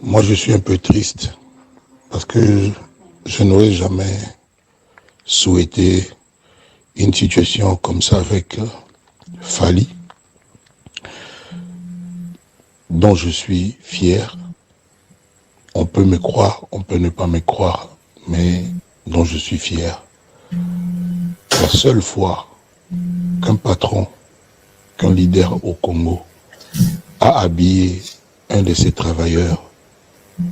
Moi, je suis un peu triste parce que je n'aurais jamais souhaité une situation comme ça avec Fally, dont je suis fier. On peut me croire, on peut ne pas me croire, mais dont je suis fier. La seule fois qu'un patron, qu'un leader au Congo a habillé un de ses travailleurs,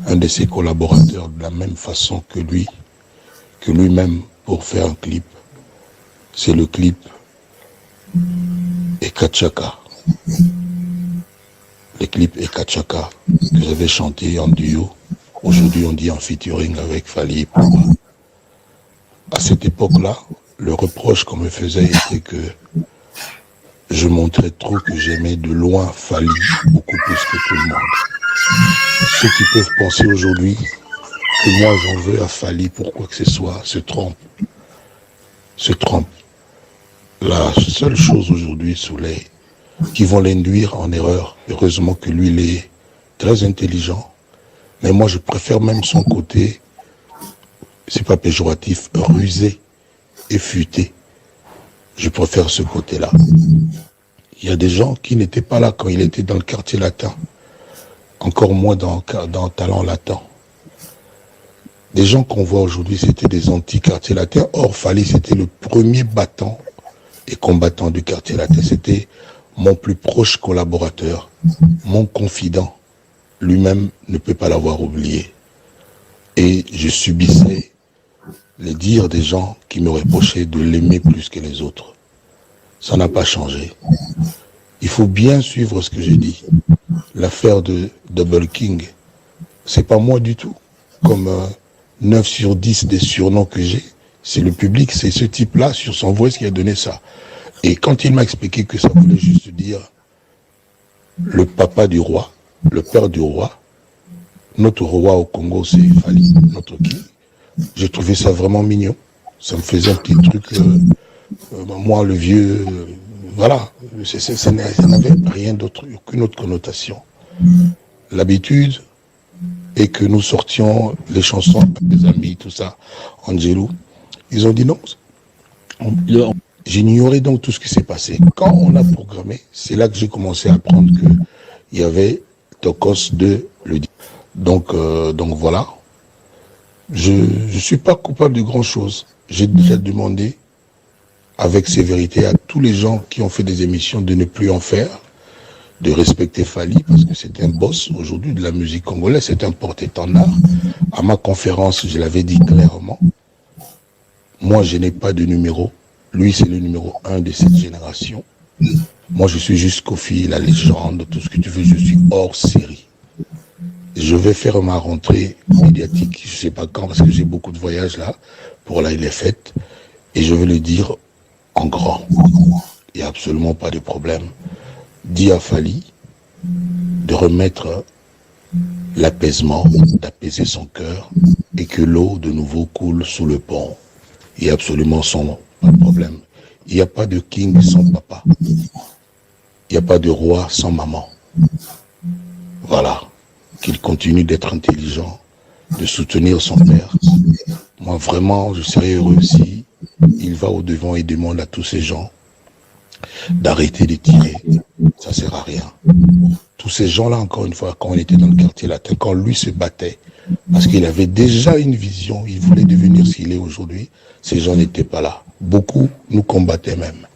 un de ses collaborateurs de la même façon que lui-même pour faire un clip, c'est le clip Ekachaka. Le clip Ekachaka que j'avais chanté en duo. Aujourd'hui, on dit en featuring avec Fally. À cette époque-là, le reproche qu'on me faisait était que je montrais trop que j'aimais de loin Fally, beaucoup plus que tout le monde. Ceux qui peuvent penser aujourd'hui que moi j'en veux à Fally pour quoi que ce soit, se trompent. Se trompent. La seule chose aujourd'hui, Soleil, qui vont l'induire en erreur, heureusement que lui, il est très intelligent, mais moi je préfère même son côté, c'est pas péjoratif, rusé et futé. Je préfère ce côté-là. Il y a des gens qui n'étaient pas là quand il était dans le quartier latin, encore moins dans Talent Latin. Des gens qu'on voit aujourd'hui, c'était des anti-quartiers latins. Or, Fally, c'était le premier battant et combattant du quartier latin. C'était mon plus proche collaborateur, mon confident. Lui-même ne peut pas l'avoir oublié. Et je subissais les dires des gens qui me reprochaient de l'aimer plus que les autres. Ça n'a pas changé. Il faut bien suivre ce que j'ai dit. L'affaire de Double King, c'est pas moi du tout. Comme 9 sur 10 des surnoms que j'ai, c'est le public, c'est ce type-là sur son voice qui a donné ça. Et quand il m'a expliqué que ça voulait juste dire le papa du roi, le père du roi, notre roi au Congo, c'est Fally, notre king. J'ai trouvé ça vraiment mignon. Ça me faisait un petit truc, moi le vieux, voilà, ça n'avait rien d'autre, aucune autre connotation. L'habitude est que nous sortions les chansons avec des amis, tout ça, Angelou. Ils ont dit non. J'ignorais donc tout ce qui s'est passé. Quand on a programmé, c'est là que j'ai commencé à apprendre qu'il y avait Tokos de le dire. Donc voilà. Je ne suis pas coupable de grand-chose. J'ai déjà demandé avec sévérité à tous les gens qui ont fait des émissions de ne plus en faire, de respecter Fally, parce que c'est un boss aujourd'hui de la musique congolaise, c'est un porte-étendard. À ma conférence, je l'avais dit clairement, moi je n'ai pas de numéro, lui c'est le numéro 1 de cette génération. Moi je suis juste Kofi, la légende, tout ce que tu veux, je suis hors série. Je vais faire ma rentrée médiatique, je ne sais pas quand, parce que j'ai beaucoup de voyages là, pour là il est fait, et je vais le dire en grand. Il n'y a absolument pas de problème. Dis à Fally de remettre l'apaisement, d'apaiser son cœur, et que l'eau de nouveau coule sous le pont. Il n'y a absolument pas de problème. Il n'y a pas de king sans papa. Il n'y a pas de roi sans maman. Voilà. Qu'il continue d'être intelligent, de soutenir son père. Moi, vraiment, je serais heureux si il va au-devant et demande à tous ces gens d'arrêter de tirer. Ça ne sert à rien. Tous ces gens-là, encore une fois, quand on était dans le quartier latin, quand lui se battait, parce qu'il avait déjà une vision, il voulait devenir ce qu'il est aujourd'hui, ces gens n'étaient pas là. Beaucoup nous combattaient même.